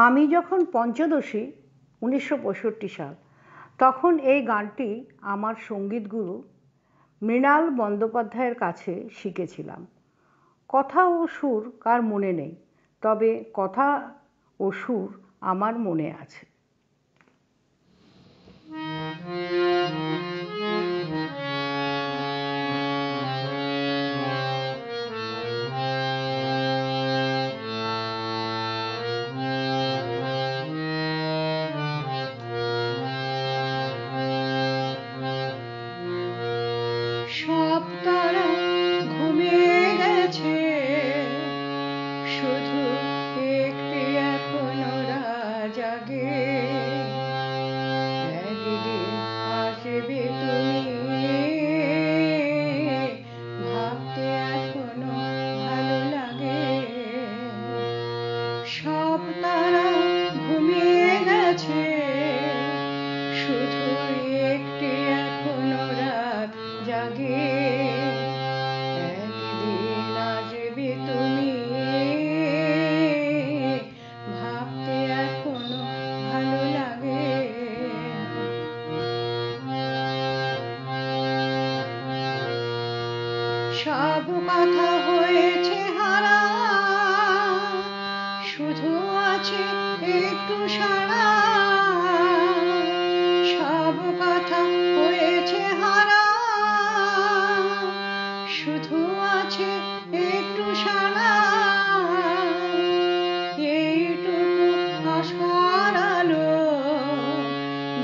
আমি যখন পঞ্চদশী 1965 সাল, তখন এই গানটি আমার সঙ্গীতগুরু মৃণাল বন্দ্যোপাধ্যায়ের কাছে শিখেছিলাম। কথা ও সুর কার মনে নেই, তবে কথা ও সুর আমার মনে আছে। সব তারা ঘুমিয়ে গেছে, শুধু একটি এখনো জাগে। একদিন আসবে তুমি, ভাবতে এখনো ভালো লাগে। সব তারা ঘুমিয়ে গেছে, শুধু একটি এখনো রাত জাগে। একদিন আসবে তুমি, ভাবতে এখনো ভালো লাগে। সব কথা হয়েছে হারা, শুধু আছে একটু সারা। সব কথা হয়েছে হারা, শুধু আছে একটু সারা। এইটুকু আশার আলো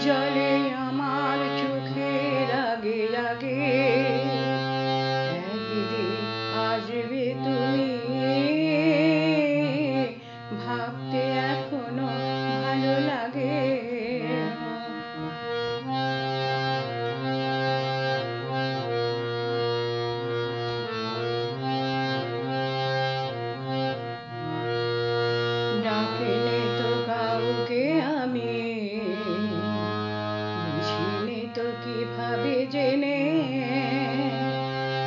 জলে আমার চোখের আগে আগে। একদিন আসবে তুমি, ভাবতে এখনো ভালো লাগে। ডাকিনি তো কাউকে আমি, বুঝিনি তো কিভাবে জেনে।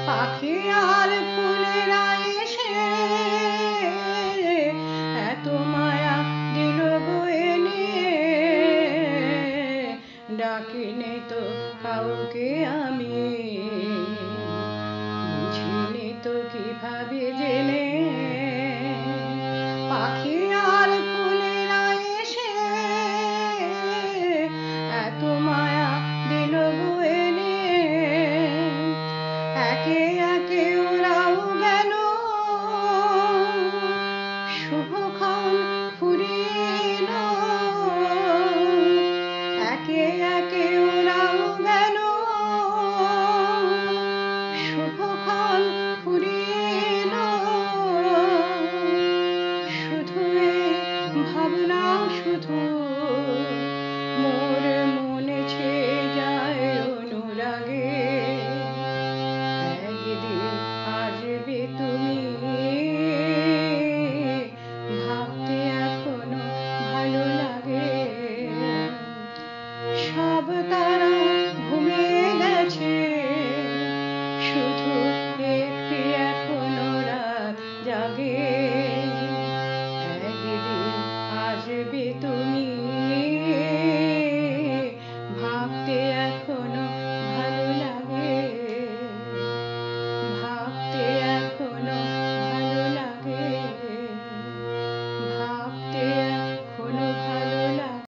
পাখি আর ফুলেরা এসে এত মায়া দিল বয়ে। ডাকিনি তো কাউকে আমি, বুঝিনি তো কিভাবে জেনে। পাখি আর ফুলেরা এসে এত মায়া দিল বয়ে। একে একে ওরাও গেল, শুভক্ষণ ফুরিয়ে এলো। একে একে ওরাও গেল, শুভক্ষণ ফুরিয়ে এলো। শুধু ভাবনা, শুধু মোর মনে ছেয়ে যায় অনুরাগে। একদিন আসবে তুমি, ভাবতে এখনো ভালো লাগে। সব তারা ঘুমিয়ে গেছে, শুধু একটি এখনো রাত জাগে।